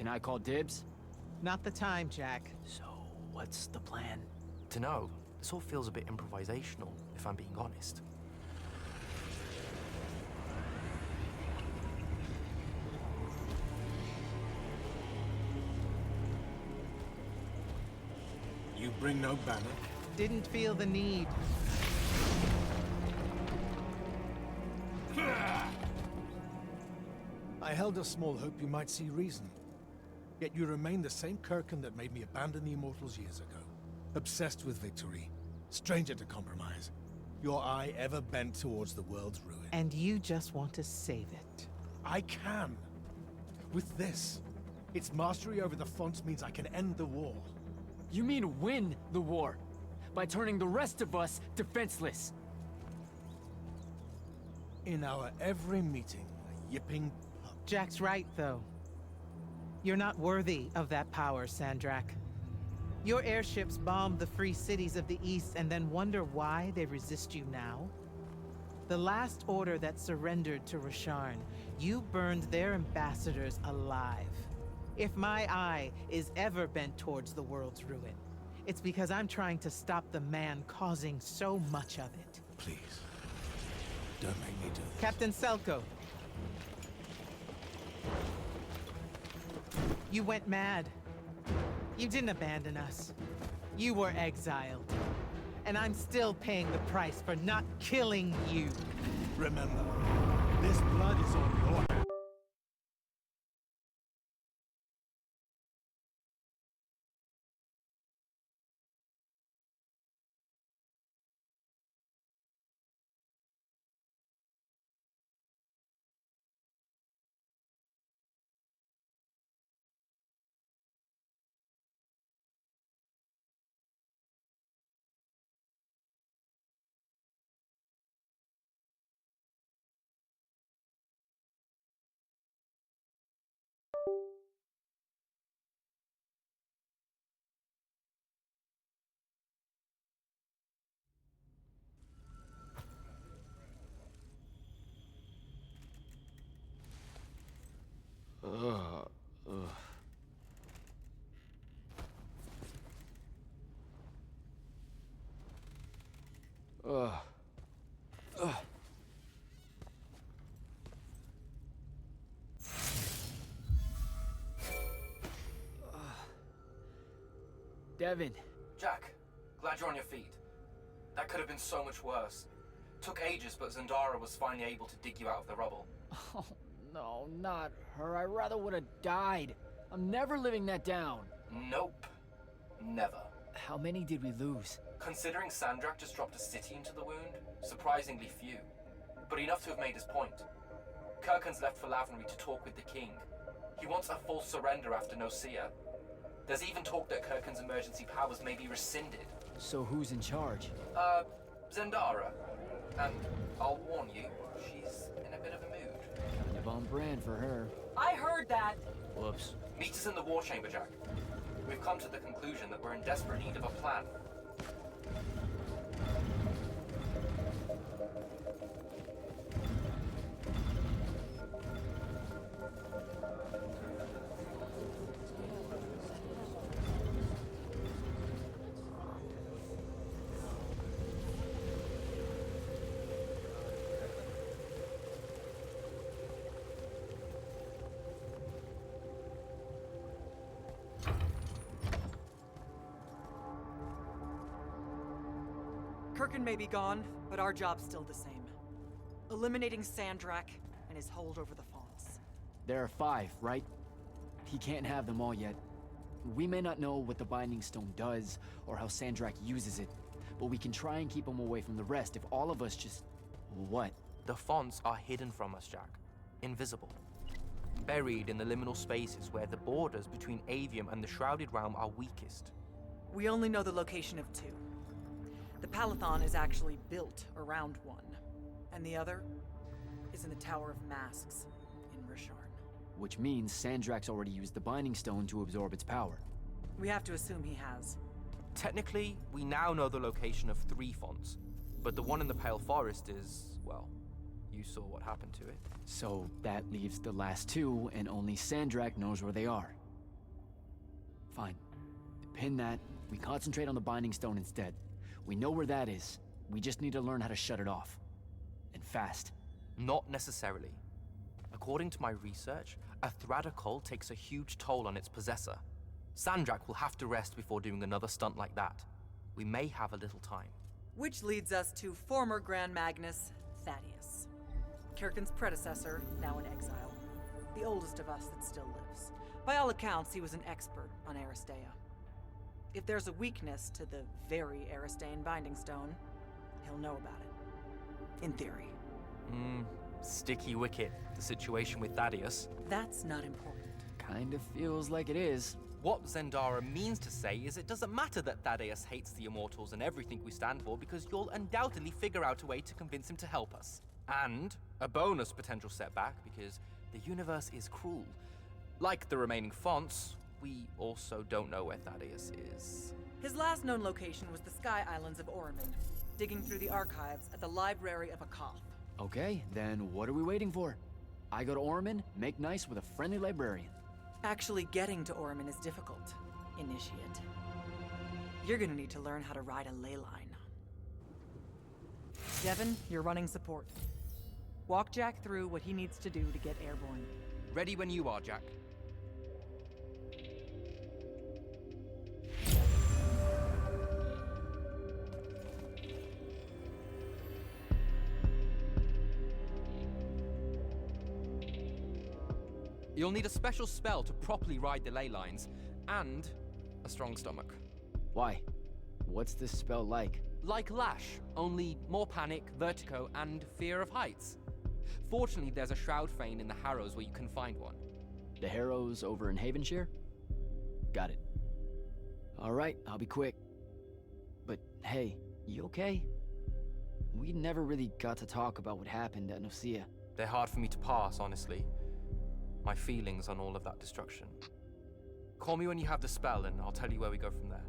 Can I call dibs? Not the time, Jack. So, what's the plan? Dunno. This all feels a bit improvisational, if I'm being honest. You bring no banner? Didn't feel the need. I held a small hope you might see reason. Yet you remain the same Kirkin that made me abandon the Immortals years ago. Obsessed with victory, stranger to compromise. Your eye ever bent towards the world's ruin. And you just want to save it. I can. With this. Its mastery over the fonts means I can end the war. You mean win the war? By turning the rest of us defenseless? In our every meeting, a yipping pup. Jack's right, though. You're not worthy of that power, Sandrak. Your airships bombed the free cities of the East and then wonder why they resist you now? The last order that surrendered to Rasharn, you burned their ambassadors alive. If my eye is ever bent towards the world's ruin, it's because I'm trying to stop the man causing so much of it. Please. Don't make me do this. Captain Selko. You went mad. You didn't abandon us. You were exiled. And I'm still paying the price for not killing you. Remember, this blood is on your hands. Devin. Jack, glad you're on your feet. That could have been so much worse. Took ages, but Zendara was finally able to dig you out of the rubble. Oh, no, not her. I rather would have died. I'm never living that down. Nope. Never. How many did we lose? Considering Sandrak just dropped a city into the wound, surprisingly few. But enough to have made his point. Kirkin's left for Lavenry to talk with the king. He wants a full surrender after Nocia. There's even talk that Kirkin's emergency powers may be rescinded. So who's in charge? Zendara. And I'll warn you, she's in a bit of a mood. Kind of on brand for her. I heard that! Whoops. Meet us in the war chamber, Jack. We've come to the conclusion that we're in desperate need of a plan. Kirkin may be gone, but our job's still the same. Eliminating Sandrak and his hold over the fonts. There are 5, right? He can't have them all yet. We may not know what the Binding Stone does, or how Sandrak uses it, but we can try and keep him away from the rest if all of us just... What? The fonts are hidden from us, Jack. Invisible. Buried in the liminal spaces where the borders between Aveum and the Shrouded Realm are weakest. We only know the location of 2. The Palathon is actually built around one, and the other is in the Tower of Masks in Rasharn. Which means Sandrak's already used the Binding Stone to absorb its power. We have to assume he has. Technically, we now know the location of 3 fonts, but the one in the Pale Forest is, well, you saw what happened to it. So that leaves the last 2, and only Sandrak knows where they are. Fine. Pin that. We concentrate on the Binding Stone instead. We know where that is. We just need to learn how to shut it off. And fast. Not necessarily. According to my research, a Thradda cull takes a huge toll on its possessor. Sandrak will have to rest before doing another stunt like that. We may have a little time. Which leads us to former Grand Magnus Thaddeus. Kirkin's predecessor, now in exile. The oldest of us that still lives. By all accounts, he was an expert on Aristea. If there's a weakness to the very Aristean Binding Stone, he'll know about it. In theory. Sticky wicket, the situation with Thaddeus. That's not important. Kind of feels like it is. What Zendara means to say is it doesn't matter that Thaddeus hates the Immortals and everything we stand for, because you'll undoubtedly figure out a way to convince him to help us. And a bonus potential setback, because the universe is cruel. Like the remaining fonts, we also don't know where Thaddeus is. His last known location was the Sky Islands of Oromon, digging through the archives at the Library of Akoth. Okay, then what are we waiting for? I go to Oromon, make nice with a friendly librarian. Actually getting to Oromon is difficult, Initiate. You're gonna need to learn how to ride a ley line. Devin, you're running support. Walk Jack through what he needs to do to get airborne. Ready when you are, Jack. You'll need a special spell to properly ride the ley lines, and a strong stomach. Why? What's this spell like? Like Lash, only more panic, vertigo, and fear of heights. Fortunately, there's a Shroud Fane in the Harrows where you can find one. The Harrows over in Havenshire? Got it. Alright, I'll be quick. But hey, you okay? We never really got to talk about what happened at Nicaea. They're hard for me to pass, honestly. My feelings on all of that destruction. Call me when you have the spell and I'll tell you where we go from there.